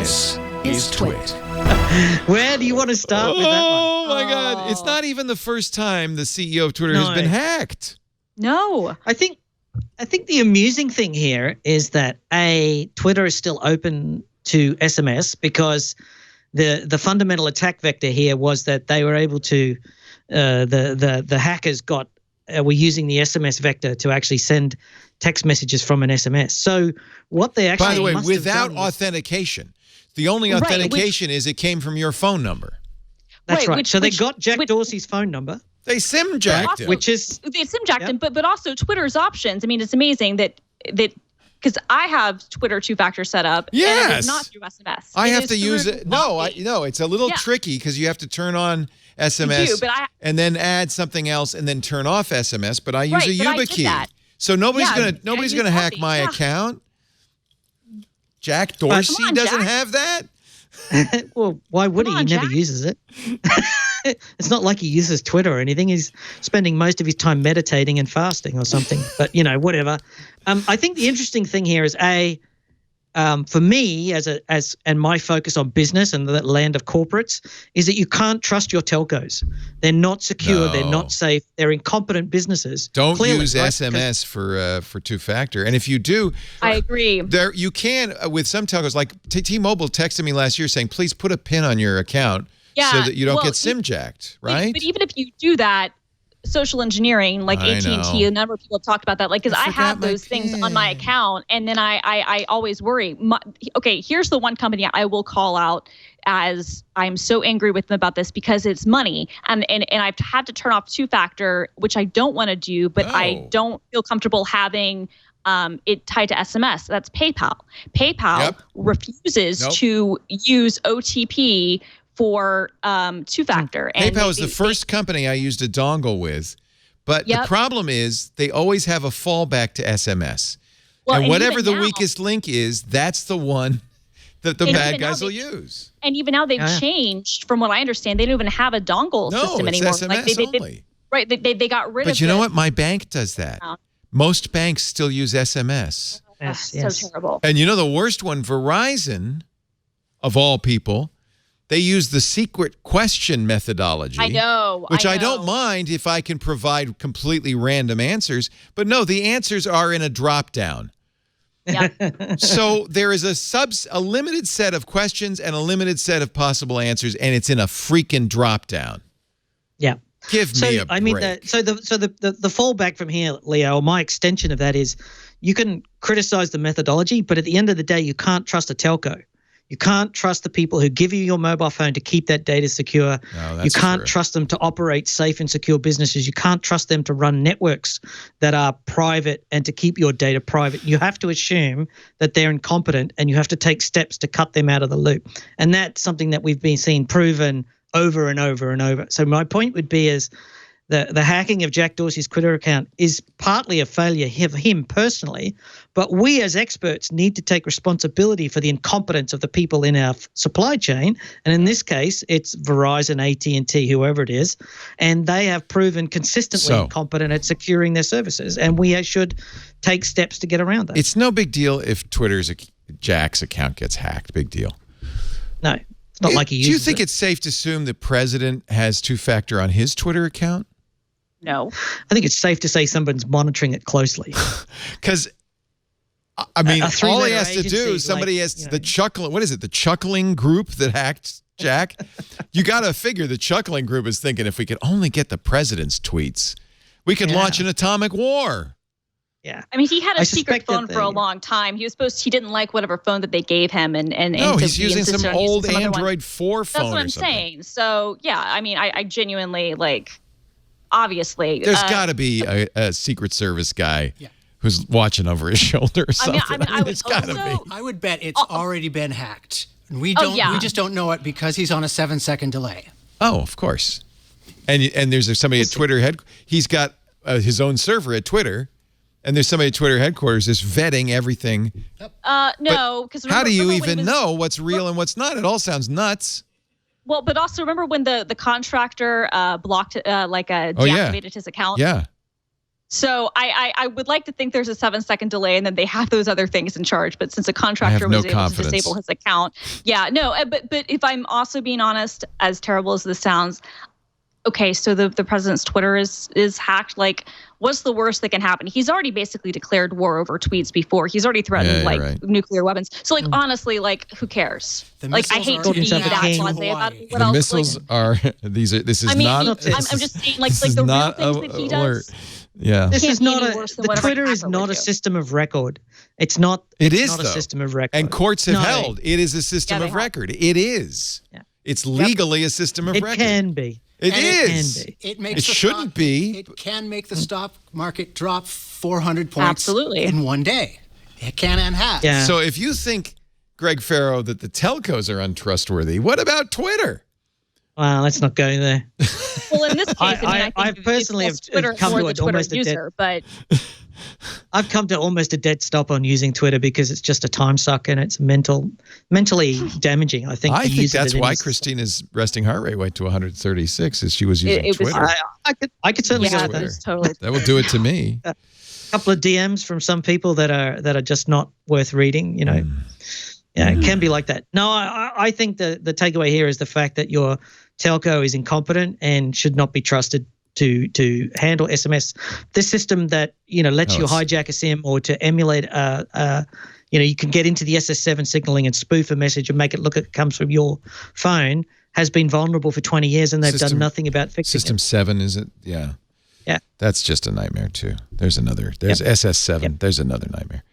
This is TWiT. Where do you want to start with that one? Oh, my God. It's not even the first time the CEO of Twitter has been hacked. No. I think the amusing thing here is that, Twitter is still open to SMS because the fundamental attack vector here was that they were able to the hackers were using the SMS vector to actually send text messages from an SMS. So what they actually By the way, must without have done authentication. The only authentication is it came from your phone number. That's right. So they got Jack Dorsey's phone number. They SIM-jacked him. They SIM-jacked him, but also Twitter's options. I mean, it's amazing that because I have Twitter two-factor set up. Yes. And it's not through SMS. I have to use it. No, it's a little tricky because you have to turn on SMS and then add something else and then turn off SMS. But I use a YubiKey. So nobody's gonna hack my account. Jack Dorsey doesn't have that? Well, why would he? He never uses it. It's not like he uses Twitter or anything. He's spending most of his time meditating and fasting or something. But, whatever. I think the interesting thing here is, for me and my focus on business and the land of corporates is that you can't trust your telcos. They're not secure. No. They're not safe. They're incompetent businesses. Don't use SMS for two-factor. And if you do, I agree. You can with some telcos. Like T-Mobile texted me last year saying, "Please put a pin on your account so that you don't get SIM-jacked." Right? But even if you do that, social engineering, like AT&T, a number of people have talked about that. Like, because I have those things on my account, and then I always worry. Okay, here's the one company I will call out as I'm so angry with them about this because it's money, and I've had to turn off two-factor, which I don't want to do, but I don't feel comfortable having it tied to SMS. That's PayPal. PayPal refuses to use OTP for two-factor. PayPal is the first company I used a dongle with, but the problem is they always have a fallback to SMS. Well, and whatever the weakest link is, that's the one that the bad guys will use. And even now they've changed, from what I understand, they don't even have a dongle system anymore. No, it's SMS only. They got rid of it. But you know what? My bank does that. Most banks still use SMS. So terrible. And the worst one, Verizon, of all people, they use the secret question methodology. I know. Which I don't mind if I can provide completely random answers. But no, the answers are in a drop-down. Yeah. So there is a limited set of questions and a limited set of possible answers, and it's in a freaking drop-down. Yeah. Give me a break. I mean, the fallback from here, Leo, or my extension of that is you can criticize the methodology, but at the end of the day, you can't trust a telco. You can't trust the people who give you your mobile phone to keep that data secure. No, you can't trust them to operate safe and secure businesses. You can't trust them to run networks that are private and to keep your data private. You have to assume that they're incompetent, and you have to take steps to cut them out of the loop. And that's something that we've been seeing proven over and over and over. So my point would be is the hacking of Jack Dorsey's Twitter account is partly a failure of him personally, but we as experts need to take responsibility for the incompetence of the people in our supply chain. And in this case, it's Verizon, AT&T, whoever it is, and they have proven consistently incompetent at securing their services. And we should take steps to get around that. It's no big deal if Jack's account gets hacked. Big deal. No, it's not like he uses it. Do you think it's safe to assume the president has two-factor on his Twitter account? No. I think it's safe to say someone's monitoring it closely. Because, I mean, all he has to do, somebody has the chuckling, what is it, the chuckling group that hacked Jack? You got to figure the chuckling group is thinking if we could only get the president's tweets, we could launch an atomic war. Yeah. I mean, he had a secret phone for a long time. He didn't like whatever phone that they gave him. No, he's using some old Android 4 phone. That's what I'm saying. So, yeah, I mean, I genuinely, obviously. There's got to be a Secret Service guy who's watching over his shoulder or something. It's got to be. I would bet it's already been hacked. We just don't know it because he's on a 7-second delay. Oh, of course. And there's somebody at Twitter he's got his own server at Twitter. And there's somebody at Twitter headquarters just vetting everything. No, because how do you even know what's real and what's not? It all sounds nuts. Well, but also remember when the contractor blocked, deactivated his account? Yeah. So I would like to think there's a 7-second delay and then they have those other things in charge. But since a contractor was able to disable his account, but if I'm also being honest, as terrible as this sounds, okay, so the president's Twitter is hacked. Like, what's the worst that can happen? He's already basically declared war over tweets before. He's already threatened nuclear weapons. So honestly, who cares? Like, I hate to be that blasé about it. The missiles are these are. This is not. I'm just saying, like the real things that he does. Yeah, this is not the Twitter is not a system of record. It's not. It is not a system of record. And courts have held it is a system of record. It is. Yeah. It's legally a system of record. It can be. It is. It can be. It shouldn't be. It can make the stock market drop 400 points in one day. It can and has. Yeah. So if you think, Greg Farrow, that the telcos are untrustworthy, what about Twitter? Well, let's not go there. Well, in this case, I personally have come to almost a dead. But I've come to almost a dead stop on using Twitter because it's just a time suck and it's mentally damaging. I think that's why Christina's resting heart rate went to 136 as she was using Twitter. I could certainly go with that. Totally. That will do it to me. A couple of DMs from some people that are just not worth reading. Yeah, it can be like that. No, I think the takeaway here is the fact that your telco is incompetent and should not be trusted to handle SMS. The system that lets you hijack a SIM or to emulate you can get into the SS7 signaling and spoof a message and make it look like it comes from your phone has been vulnerable for 20 years and they've done nothing about fixing it. System 7, is it? Yeah. Yeah. That's just a nightmare too. There's SS7. There's another nightmare.